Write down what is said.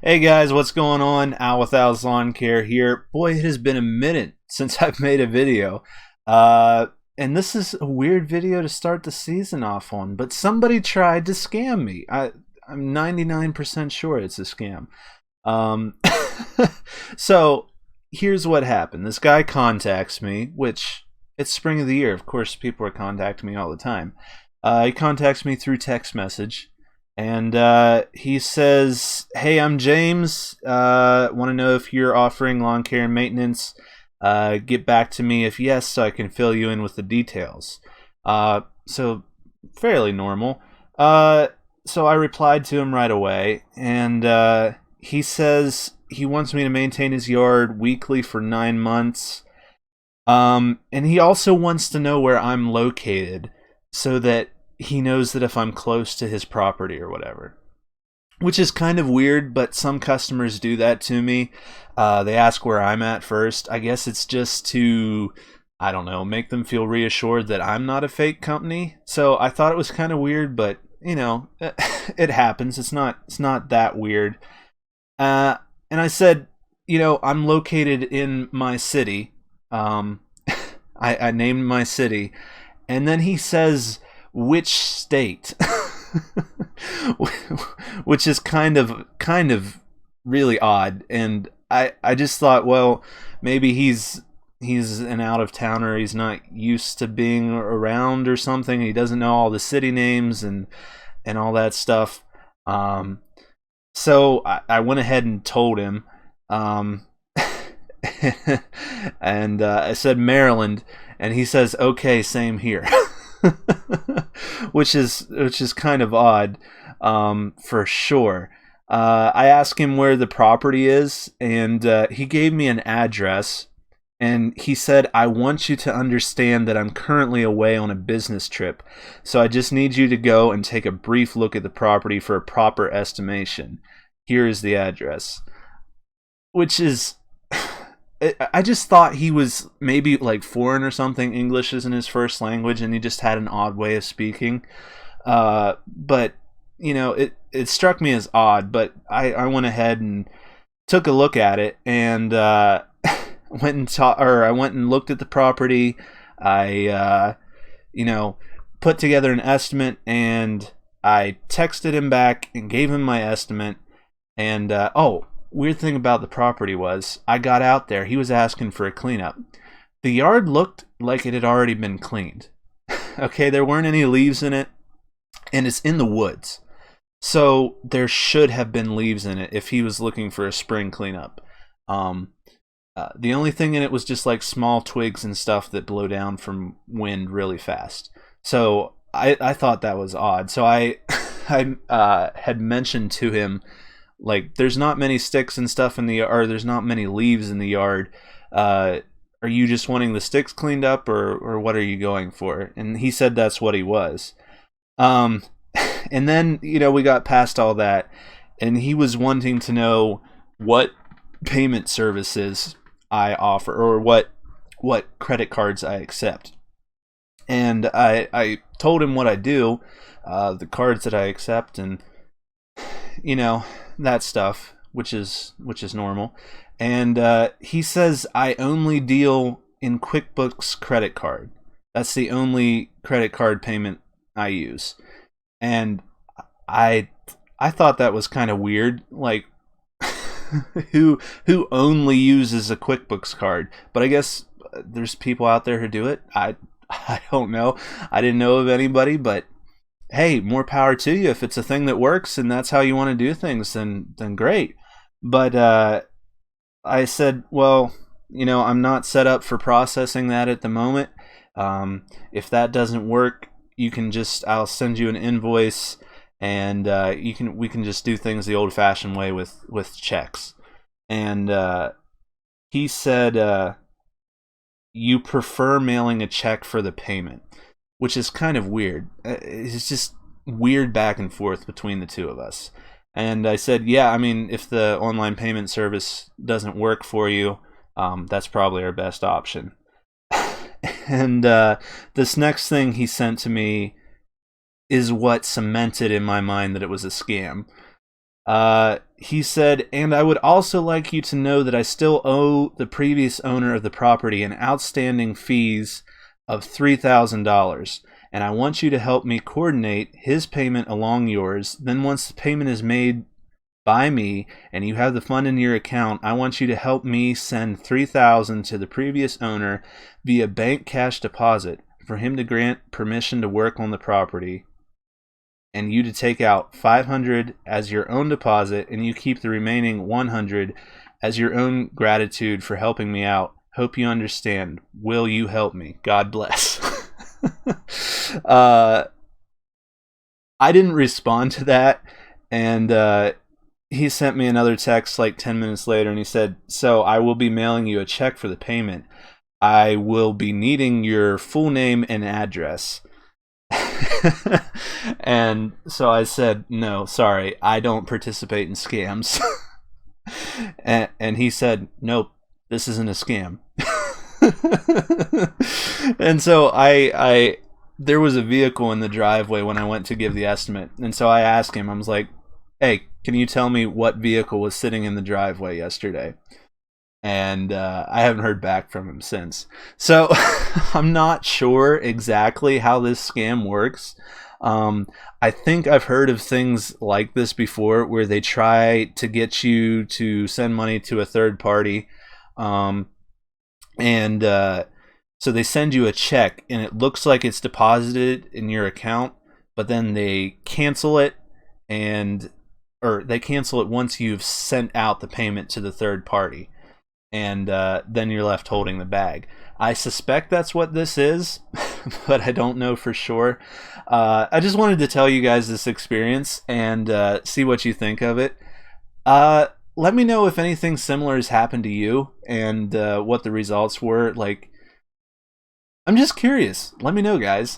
Hey guys, what's going on? Al with Al's Lawn Care here. Boy, it has been a minute since I've made a video. Uh, and this is a weird video to start the season off on, but somebody tried to scam me. I'm 99% sure it's a scam. Um, so here's what happened. This guy contacts me, which it's spring of the year. Of course, people are contacting me all the time. He contacts me through text message. And he says, "Hey, I'm James. Want to know if you're offering lawn care and maintenance. Get back to me if yes, so I can fill you in with the details." So fairly normal. So I replied to him right away, and he says he wants me to maintain his yard weekly for 9 months. And he also wants to know where I'm located, so that he knows that if I'm close to his property or whatever. Which is kind of weird, but some customers do that to me. They ask where I'm at first. I guess it's just to, I don't know, make them feel reassured that I'm not a fake company. So I thought it was kind of weird, but you know, it happens. It's not that weird. And I said, I'm located in my city. I named my city, and then he says, which state? Which is kind of really odd. And I just thought, well, maybe he's an out of towner. He's not used to being around or something. He doesn't know all the city names and all that stuff. So I went ahead and told him, and I said Maryland, and he says, okay, same here. which is kind of odd, for sure. I asked him where the property is, and he gave me an address, and he said, I want you to understand that I'm currently away on a business trip, so I just need you to go and take a brief look at the property for a proper estimation. Here is the address. Which is, I just thought he was maybe like foreign or something. English isn't his first language, and he just had an odd way of speaking. But it struck me as odd. But I went ahead and took a look at it, and I went and looked at the property. I put together an estimate, and I texted him back and gave him my estimate. And weird thing about the property was, I got out there, he was asking for a cleanup. The yard looked like it had already been cleaned. Okay, there weren't any leaves in it, and it's in the woods. So there should have been leaves in it if he was looking for a spring cleanup. The only thing in it was just like small twigs and stuff that blow down from wind really fast. So I thought that was odd. So I had mentioned to him, like, there's not many sticks and stuff in the yard, or there's not many leaves in the yard. Are you just wanting the sticks cleaned up, or what are you going for? And he said that's what he was. And then, we got past all that, and he was wanting to know what payment services I offer, or what credit cards I accept. And I told him what I do, the cards that I accept, and that stuff, which is normal. And he says I only deal in QuickBooks credit card. That's the only credit card payment I use. And I thought that was kind of weird. Like, who only uses a QuickBooks card? But I guess there's people out there who do it. I don't know. I didn't know of anybody, but hey, more power to you. If it's a thing that works and that's how you want to do things, then great. But I said, well, I'm not set up for processing that at the moment. If that doesn't work, I'll send you an invoice, and we can just do things the old-fashioned way with checks. And he said, you prefer mailing a check for the payment, which is kind of weird. It's just weird back and forth between the two of us. And I said, yeah, I mean, if the online payment service doesn't work for you, that's probably our best option. And this next thing he sent to me is what cemented in my mind that it was a scam. he said, and I would also like you to know that I still owe the previous owner of the property an outstanding fees of $3,000, and I want you to help me coordinate his payment along yours. Then once the payment is made by me and you have the fund in your account, I want you to help me send $3,000 to the previous owner via bank cash deposit for him to grant permission to work on the property, and you to take out $500 as your own deposit, and you keep the remaining $100 as your own gratitude for helping me out. Hope you understand. Will you help me? God bless. I didn't respond to that, and he sent me another text like 10 minutes later, and he said, so I will be mailing you a check for the payment. I will be needing your full name and address. And so I said, no, sorry, I don't participate in scams. And he said, nope, this isn't a scam. And so I there was a vehicle in the driveway when I went to give the estimate, and so I asked him, I was like, hey, can you tell me what vehicle was sitting in the driveway yesterday? And I haven't heard back from him since. So I'm not sure exactly how this scam works. I think I've heard of things like this before, where they try to get you to send money to a third party, so they send you a check, and it looks like it's deposited in your account, but then they cancel it, or they cancel it once you've sent out the payment to the third party. And then you're left holding the bag. I suspect that's what this is, but I don't know for sure. I just wanted to tell you guys this experience and see what you think of it. Let me know if anything similar has happened to you, and what the results were. Like, I'm just curious. Let me know, guys.